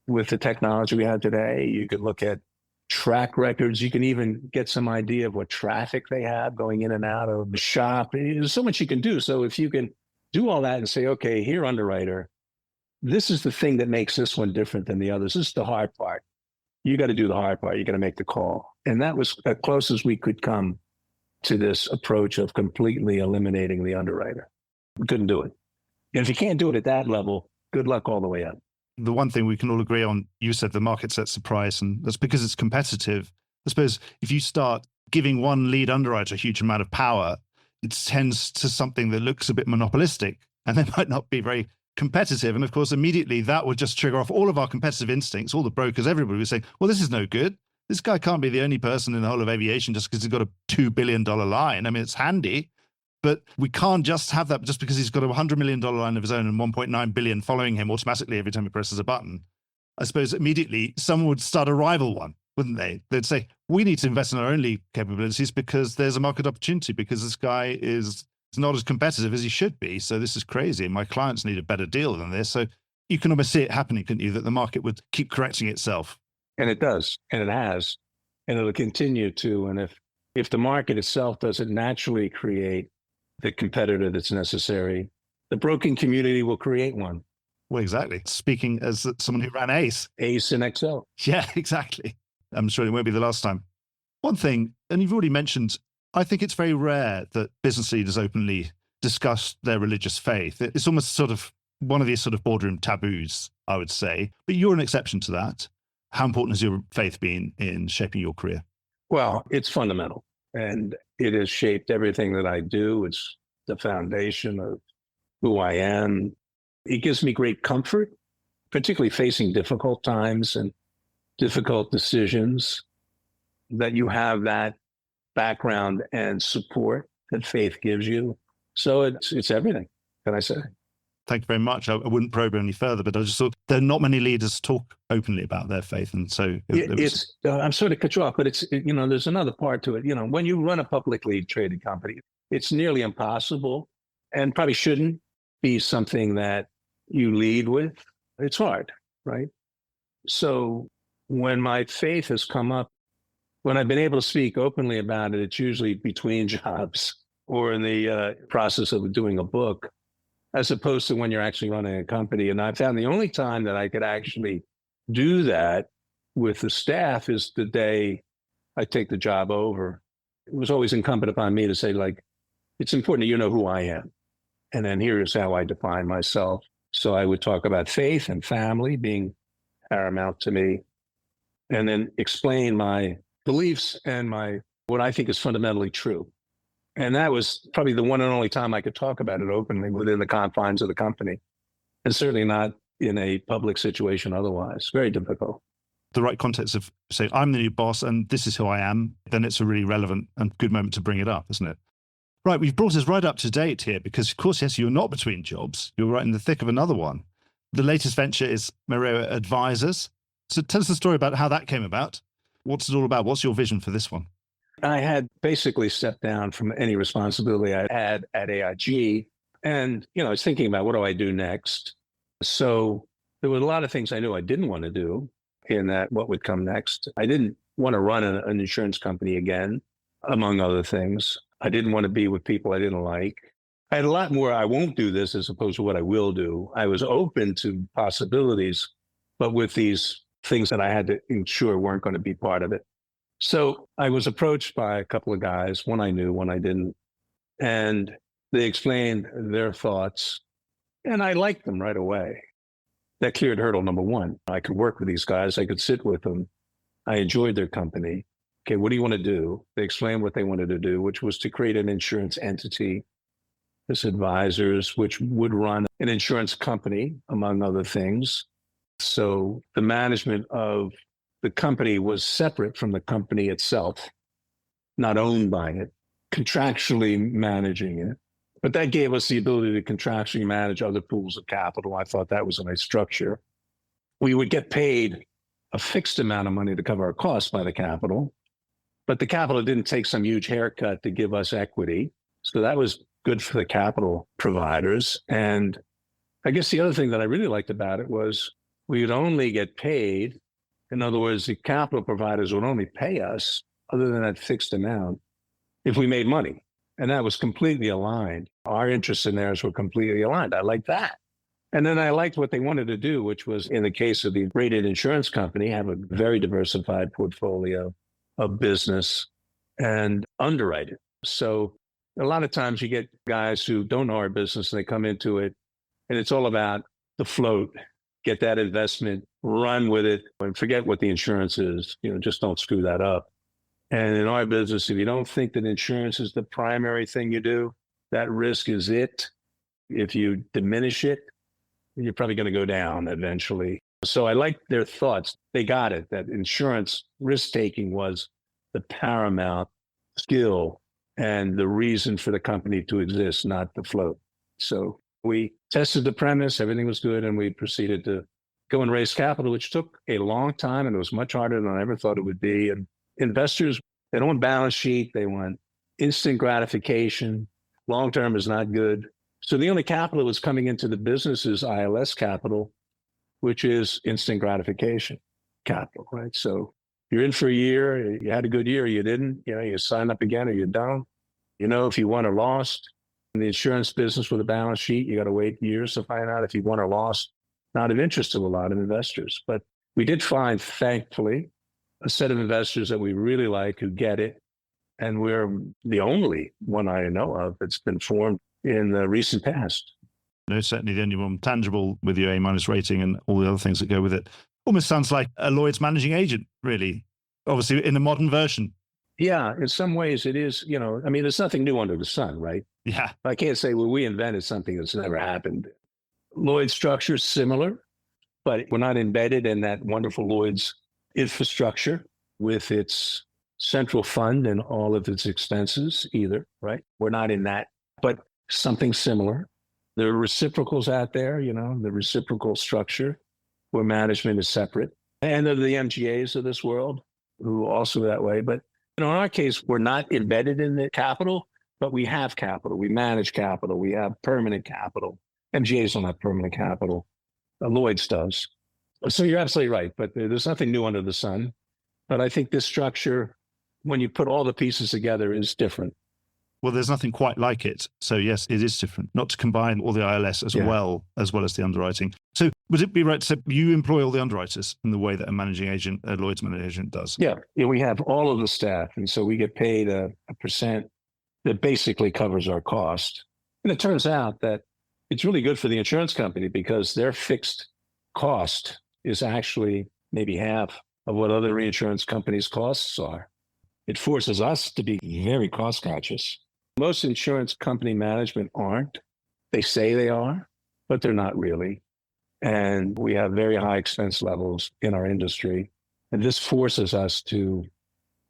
with the technology we have today. You can look at track records. You can even get some idea of what traffic they have going in and out of the shop. There's so much you can do. So if you can do all that and say, okay, here, underwriter, this is the thing that makes this one different than the others. This is the hard part. You got to do the hard part. You got to make the call. And that was as close as we could come to this approach of completely eliminating the underwriter. We couldn't do it. And if you can't do it at that level, good luck all the way up. The one thing we can all agree on, you said the market sets the price, and that's because it's competitive. I suppose if you start giving one lead underwriter a huge amount of power, it tends to something that looks a bit monopolistic, and they might not be very competitive. And of course, immediately that would just trigger off all of our competitive instincts. All the brokers, everybody would say, well, this is no good. This guy can't be the only person in the whole of aviation just because he's got a $2 billion line. I mean, it's handy, but we can't just have that just because he's got a $100 million line of his own and 1.9 billion following him automatically every time he presses a button. I suppose immediately someone would start a rival one, wouldn't they? They'd say, we need to invest in our own lead capabilities because there's a market opportunity, because this guy is not as competitive as he should be. So this is crazy. My clients need a better deal than this. So you can almost see it happening, couldn't you, that the market would keep correcting itself. And it does, and it has, and it'll continue to. And if the market itself doesn't naturally create the competitor that's necessary, the broking community will create one. Well, exactly. Speaking as someone who ran ACE. ACE and Excel. Yeah, exactly. I'm sure it won't be the last time. One thing, and you've already mentioned, I think it's very rare that business leaders openly discuss their religious faith. It's almost sort of one of these sort of boardroom taboos, I would say. But you're an exception to that. How important has your faith been in shaping your career? Well, it's fundamental, and it has shaped everything that I do. It's the foundation of who I am. It gives me great comfort, particularly facing difficult times and difficult decisions, that you have that background and support that faith gives you. So it's everything, can I say? Thank you very much. I wouldn't probe any further, but I just thought there are not many leaders talk openly about their faith. And so I'm sort of cut you off, but there's another part to it. When you run a publicly traded company, it's nearly impossible, and probably shouldn't be something that you lead with. It's hard, right? So when my faith has come up, when I've been able to speak openly about it, it's usually between jobs or in the process of doing a book, as opposed to when you're actually running a company. And I found the only time that I could actually do that with the staff is the day I take the job over. It was always incumbent upon me to say, it's important that you know who I am. And then here's how I define myself. So I would talk about faith and family being paramount to me, and then explain my beliefs and what I think is fundamentally true. And that was probably the one and only time I could talk about it openly within the confines of the company, and certainly not in a public situation otherwise. Very difficult. The right context of saying, I'm the new boss and this is who I am, then it's a really relevant and good moment to bring it up, isn't it? Right, we've brought us right up to date here because, of course, yes, you're not between jobs. You're right in the thick of another one. The latest venture is Mereo Advisors. So tell us the story about how that came about. What's it all about? What's your vision for this one? I had basically stepped down from any responsibility I had at AIG. And, I was thinking about what do I do next? So there were a lot of things I knew I didn't want to do in that what would come next. I didn't want to run an insurance company again, among other things. I didn't want to be with people I didn't like. I had a lot more I won't do this as opposed to what I will do. I was open to possibilities, but with these things that I had to ensure weren't going to be part of it. So I was approached by a couple of guys, one I knew, one I didn't, and they explained their thoughts, and I liked them right away. That cleared hurdle number one. I could work with these guys. I could sit with them. I enjoyed their company. Okay, what do you want to do? They explained what they wanted to do, which was to create an insurance entity, this advisors, which would run an insurance company, among other things. So the management of the company was separate from the company itself, not owned by it, contractually managing it. But that gave us the ability to contractually manage other pools of capital. I thought that was a nice structure. We would get paid a fixed amount of money to cover our costs by the capital, but the capital didn't take some huge haircut to give us equity. So that was good for the capital providers. And I guess the other thing that I really liked about it was we would only get paid. In other words, the capital providers would only pay us, other than that fixed amount, if we made money. And that was completely aligned. Our interests and theirs were completely aligned. I liked that. And then I liked what they wanted to do, which was, in the case of the rated insurance company, have a very diversified portfolio of business and underwrite it. So a lot of times you get guys who don't know our business and they come into it and it's all about the float, get that investment, run with it, and forget what the insurance is. Just don't screw that up. And in our business, if you don't think that insurance is the primary thing you do, that risk is it. If you diminish it, you're probably going to go down eventually. So I liked their thoughts. They got it, that insurance risk-taking was the paramount skill and the reason for the company to exist, not the float. So we tested the premise, everything was good, and we proceeded to go and raise capital, which took a long time, and it was much harder than I ever thought it would be. And investors, they don't want balance sheet, they want instant gratification. Long-term is not good. So the only capital that was coming into the business is ILS capital, which is instant gratification capital, right? So you're in for a year, you had a good year, you didn't, you sign up again or you don't. If you won or lost. In the insurance business with a balance sheet, you got to wait years to find out if you won or lost. Not of interest to a lot of investors. But we did find, thankfully, a set of investors that we really like who get it. And we're the only one I know of that's been formed in the recent past. No, certainly the only one tangible with your A- rating and all the other things that go with it. Almost sounds like a Lloyd's managing agent, really. Obviously, in a modern version. Yeah, in some ways it is, there's nothing new under the sun, right? Yeah. I can't say, well, we invented something that's never happened. Lloyd's structure is similar, but we're not embedded in that wonderful Lloyd's infrastructure with its central fund and all of its expenses either, right? We're not in that, but something similar. There are reciprocals out there, the reciprocal structure where management is separate. And there are the MGAs of this world who also are that way. But in our case, we're not embedded in the capital, but we have capital. We manage capital. We have permanent capital. MGAs don't have permanent capital. Lloyd's does. So you're absolutely right, but there's nothing new under the sun. But I think this structure, when you put all the pieces together, is different. Well, there's nothing quite like it. So yes, it is different. Not to combine all the ILS as well as the underwriting. So would it be right to say you employ all the underwriters in the way that a Lloyd's managing agent does? Yeah, we have all of the staff. And so we get paid a percent that basically covers our cost. And it turns out that it's really good for the insurance company because their fixed cost is actually maybe half of what other reinsurance companies' costs are. It forces us to be very cost conscious. Most insurance company management aren't. They say they are, but they're not really. And we have very high expense levels in our industry. And this forces us to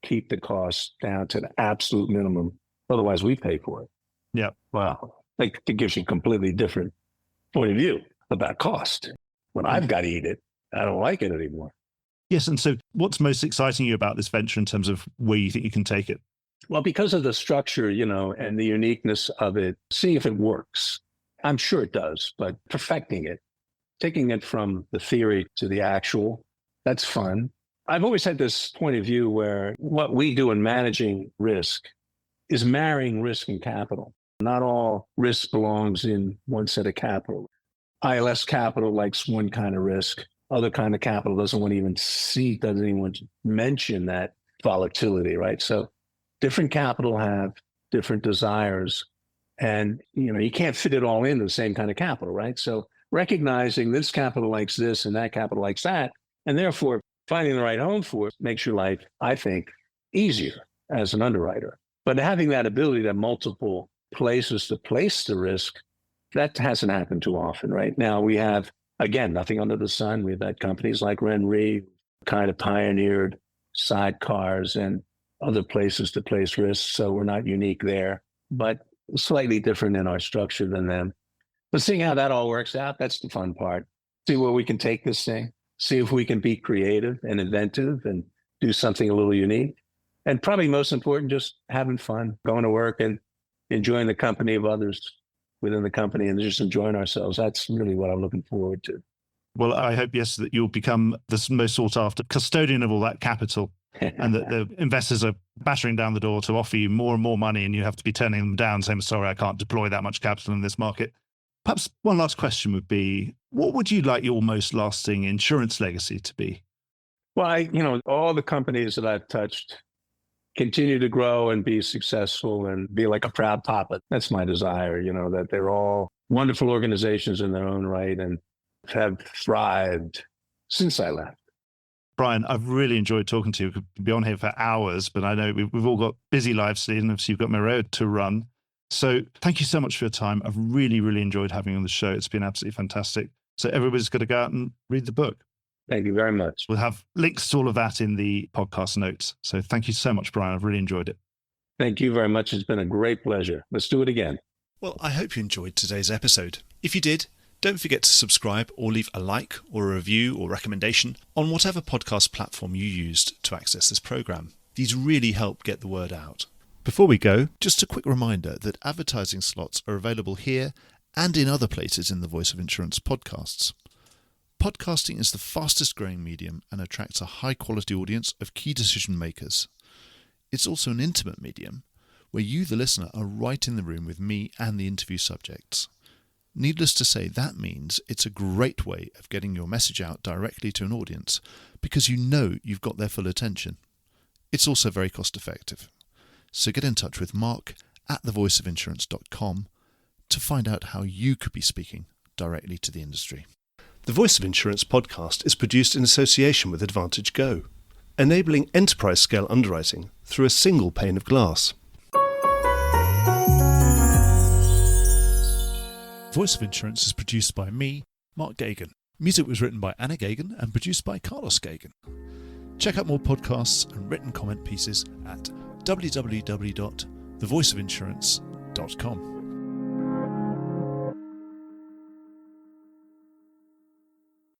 keep the costs down to the absolute minimum. Otherwise, we pay for it. Yeah. Wow. Like, it gives you a completely different point of view about cost. When I've got to eat it, I don't like it anymore. Yes. And so what's most exciting you about this venture in terms of where you think you can take it? Well, because of the structure, and the uniqueness of it, seeing if it works. I'm sure it does, but perfecting it, taking it from the theory to the actual, that's fun. I've always had this point of view where what we do in managing risk is marrying risk and capital. Not all risk belongs in one set of capital. ILS capital likes one kind of risk. Other kind of capital doesn't want to even see, doesn't even want to mention that volatility, right? So different capital have different desires. And, you can't fit it all into the same kind of capital, right? So recognizing this capital likes this and that capital likes that, and therefore finding the right home for it makes your life, I think, easier as an underwriter. But having that ability to have multiple places to place the risk, that hasn't happened too often, right? Now we have, again, nothing under the sun. We've had companies like RenRe kind of pioneered sidecars and other places to place risks. So we're not unique there, but slightly different in our structure than them. But seeing how that all works out, that's the fun part. See where we can take this thing, see if we can be creative and inventive and do something a little unique. And probably most important, just having fun, going to work and enjoying the company of others within the company and just enjoying ourselves. That's really what I'm looking forward to. Well, I hope, yes, that you'll become the most sought after custodian of all that capital and that the investors are battering down the door to offer you more and more money and you have to be turning them down, saying, sorry, I can't deploy that much capital in this market. Perhaps one last question would be, what would you like your most lasting insurance legacy to be? Well, all the companies that I've touched continue to grow and be successful and be like a proud papa. That's my desire, that they're all wonderful organizations in their own right and have thrived since I left. Brian, I've really enjoyed talking to you. We could be on here for hours, but I know we've all got busy lives today, and obviously you've got Mereo to run. So thank you so much for your time. I've really, really enjoyed having you on the show. It's been absolutely fantastic. So everybody's got to go out and read the book. Thank you very much. We'll have links to all of that in the podcast notes. So thank you so much, Brian. I've really enjoyed it. Thank you very much. It's been a great pleasure. Let's do it again. Well, I hope you enjoyed today's episode. If you did, don't forget to subscribe or leave a like or a review or recommendation on whatever podcast platform you used to access this program. These really help get the word out. Before we go, just a quick reminder that advertising slots are available here and in other places in the Voice of Insurance podcasts. Podcasting is the fastest growing medium and attracts a high quality audience of key decision makers. It's also an intimate medium where you, the listener, are right in the room with me and the interview subjects. Needless to say, that means it's a great way of getting your message out directly to an audience because you know you've got their full attention. It's also very cost effective. So get in touch with Mark at thevoiceofinsurance.com to find out how you could be speaking directly to the industry. The Voice of Insurance podcast is produced in association with Advantage Go, enabling enterprise-scale underwriting through a single pane of glass. Voice of Insurance is produced by me, Mark Gagan. Music was written by Anna Gagan and produced by Carlos Gagan. Check out more podcasts and written comment pieces at www.thevoiceofinsurance.com.